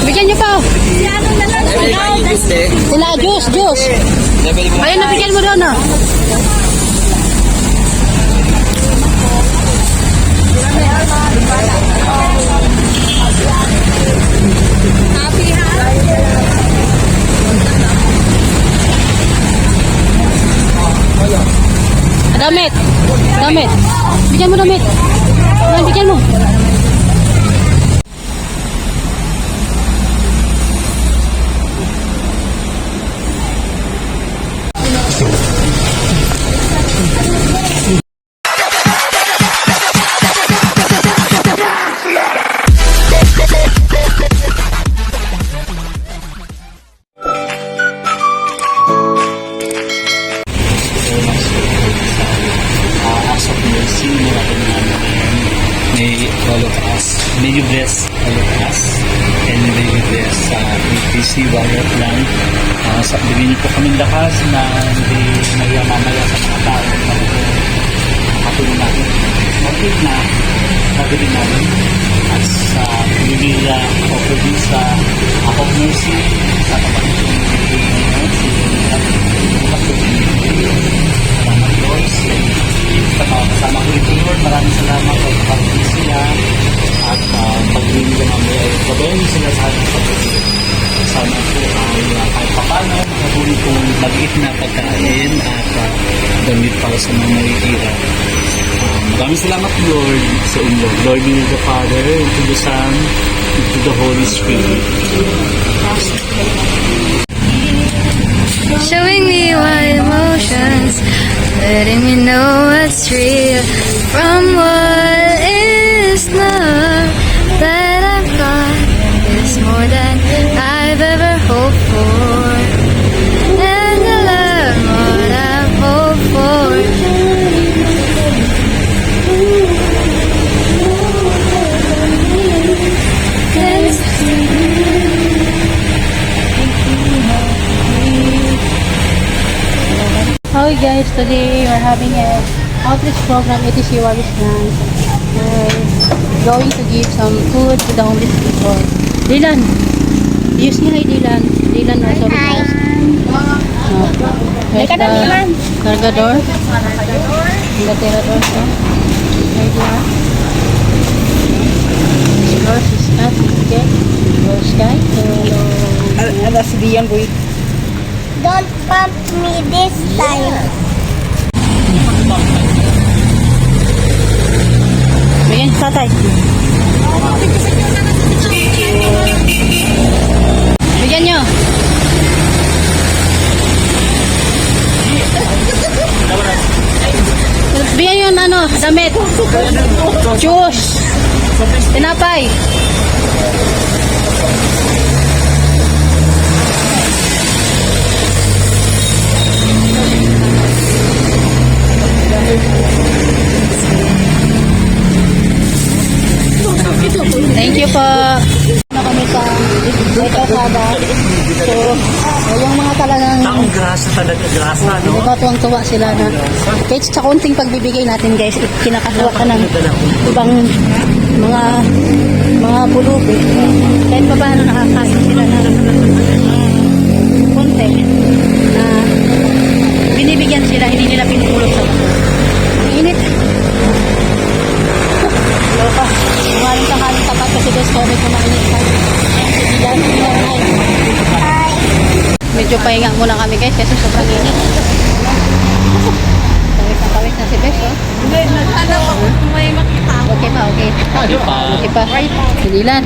Bigyan niyo pa. Sila, juice. Ayun, nabigyan mo doon, oh. Damit. Bigyan mo damit. Bigyan mo. May all of us, may you bless all of us, and may you bless PPC Warrior Plan. Bigyan niyo po kami lakas na hindi mamaya sa mga tao na makatulong natin. Okay na, nabili namin at sa Pililia o Provinsa of Mercy sa kapatid ng ngayon, si Salamat Lord. Kasama ko ito Lord, maraming salamat at kapatid sila at pag-ibig na namin ay gabayin sila sa ating pag-ibig. Sana po ay kahit papano makatulong kong maliit na pagkain at damit para sa mga mahihirap. Maraming salamat Lord sa inyo. Lord be with the Father, and to the Son, and to the Holy Spirit. Showing me my emotions, letting me know what's real from what is not. That I've got is more than I've ever hoped for, and I learn what I've hoped for. Hi guys, today we're having a outreach program. It is your plan. We're going to give some food to the homeless people. Dylan, use niya. Hi Dylan. Dylan also with us. Here's the cargador. The tirador. Right here. Yours is not okay. Yours guy. Alas diyan boy. Don't bump me this time. Bigyan sa tatay. Bigyan nyo. Bigyan yun damit. Juice. Tinapay. Thank you po. Na kami sa Kalsada. So, yung mga talagang Taong grasa talaga, grasa, no? diba tuwang-tuwa sila na kahit sa konting pagbibigay natin guys, kinakatuwa ka ng ibang mga pulubi. Kahit pa paano nakakain sila na konti na binibigyan sila, hindi nila pinupulot sa bato. Ang init. Loka. Kumain ka kanin tapat kasi guys, COVID na mainit pa. Medyo pahinga muna kami guys kasi sobrang init. Tawis na si Bes, oh. Hindi, naghanap ako kung may makita. Okay pa, okay. Okay pa. Dilan.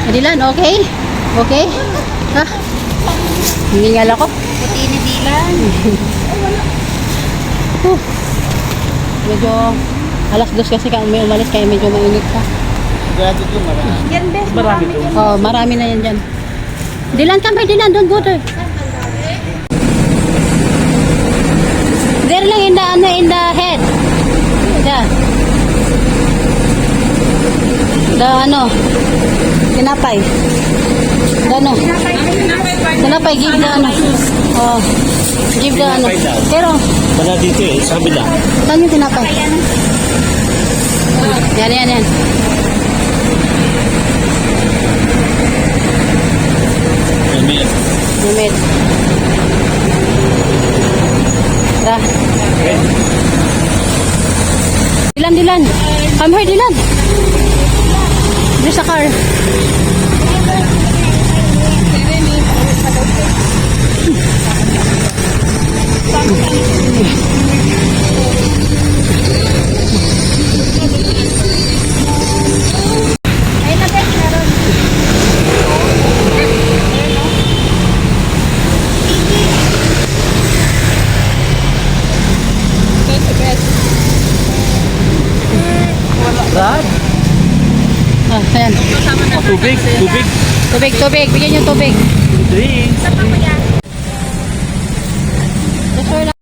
Dilan, okay? Okay? Ha? Hiningal ako. Puti ni Dylan. Medyo alas 2 kasi may umalis kaya medyo mainit pa. Yan, Bes. Marami ito. Oh, marami na yan dyan. Dilan, come by Dilan, don't go there. There lang in the head. Tinapay. Tinapay, give the Oh, give the Pero, Wala dito eh, sa kabila. saan yung tinapay? Yan. Dylan. Come here, Dylan. There's a car. Brad? Ah, ayan. Tubig. Tubig. Tubig, tubig. Bigyan niyo tubig. Drinks. Sure lang.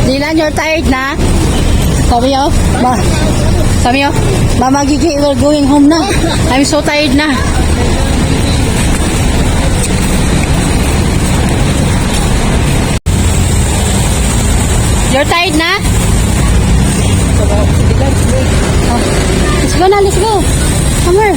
Dylan, you're tired na? Sabi yo, Mama Gigi, we're going home na. I'm so tired na. You're tired na? Oh, let's go na, let's go. Come here.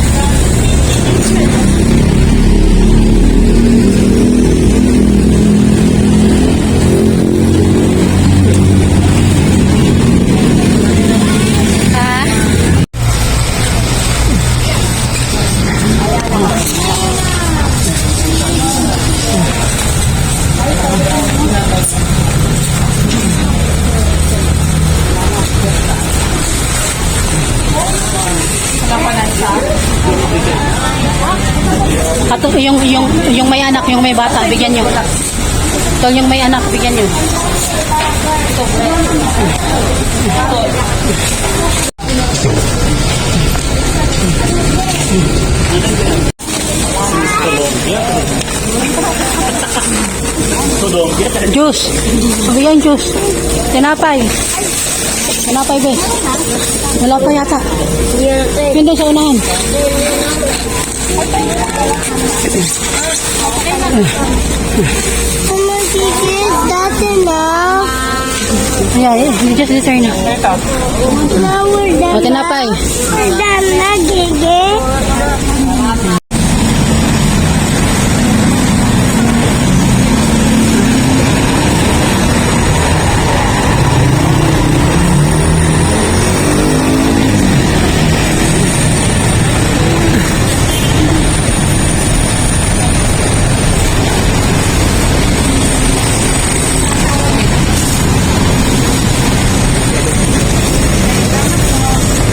Ah. At yung may anak, yung may bata, bigyan nyo. Ito yung may anak, bigyan nyo. Juice. Bigyan juice. Tinapay. Tinapay, be. Wala pa yata. Pindo sa unahan. Mama, Gigi, is that enough? Yeah, you just return na. No, we're done. O, tinapay. We're done na, Gigi.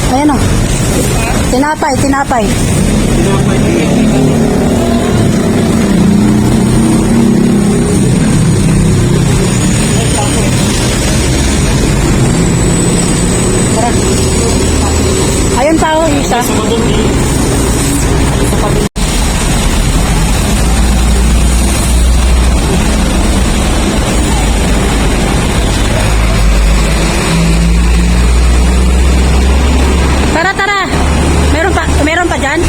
Ayan o. Tinapay, tinapay. Tara. Ayun pa o, isa. Tara, tara. Meron pa dyan?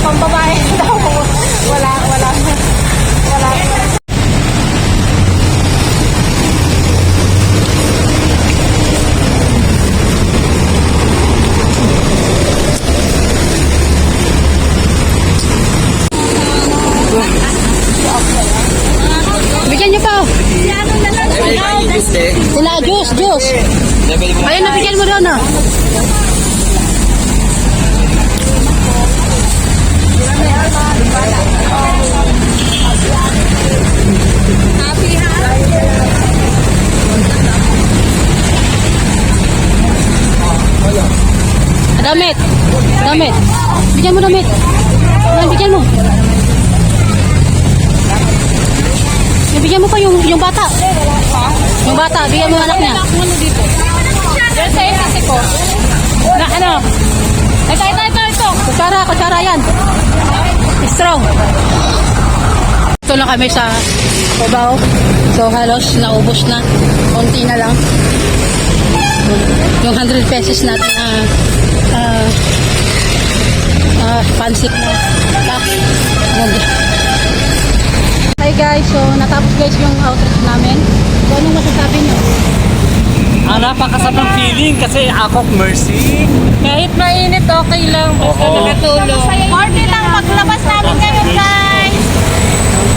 Pambabae daw. Wala. Bigyan niyo pa. Sila, juice. Ayun, nabigyan mo doon, oh. Damit. Bigyan mo damit. Bigyan mo. Bigyan mo pa yung bata. Yung bata, bigyan mo anak niya. Na ano? Ito. Kutsara yan. Straw. Ito lang kami sa Cubao. So halos naubos na. Konti na lang. Yung 100 pesos natin pancit na box. Hi guys, so natapos guys yung outreach namin. So anong masasabi nyo? Napakasarap ng feeling kasi ako, Mercy. Kahit mainit, okay lang. Basta Oo. nakatulong. Party lang paglabas namin ngayon, guys.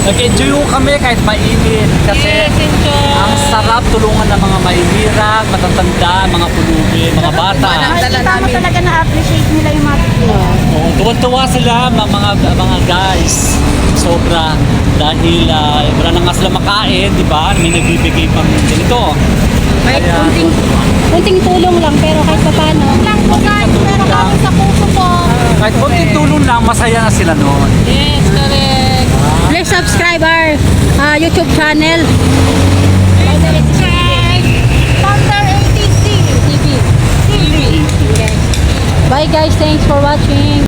Nag-enjoy ko kami kahit mainit. Kasi Yes, enjoy. ang sarap tulungan ng mga mahihirap, matatanda, mga pulubi, mga bata. Kita mo talaga na-appreciate nila yung mga bigay. Oo, tuwan-tuwa sila, mga guys. Sobra. Dahil wala na nga sila makain, di ba? May nagbibigay pang ganito. Kahit Kaya, kunting tulong lang pero kahit pa paano. Lang po guys, pero kami sa puso po. kahit konting tulong lang, masaya na sila noon. Yes, correct. Please subscribe our YouTube channel. Thunder ATC. TV. Bye guys, thanks for watching.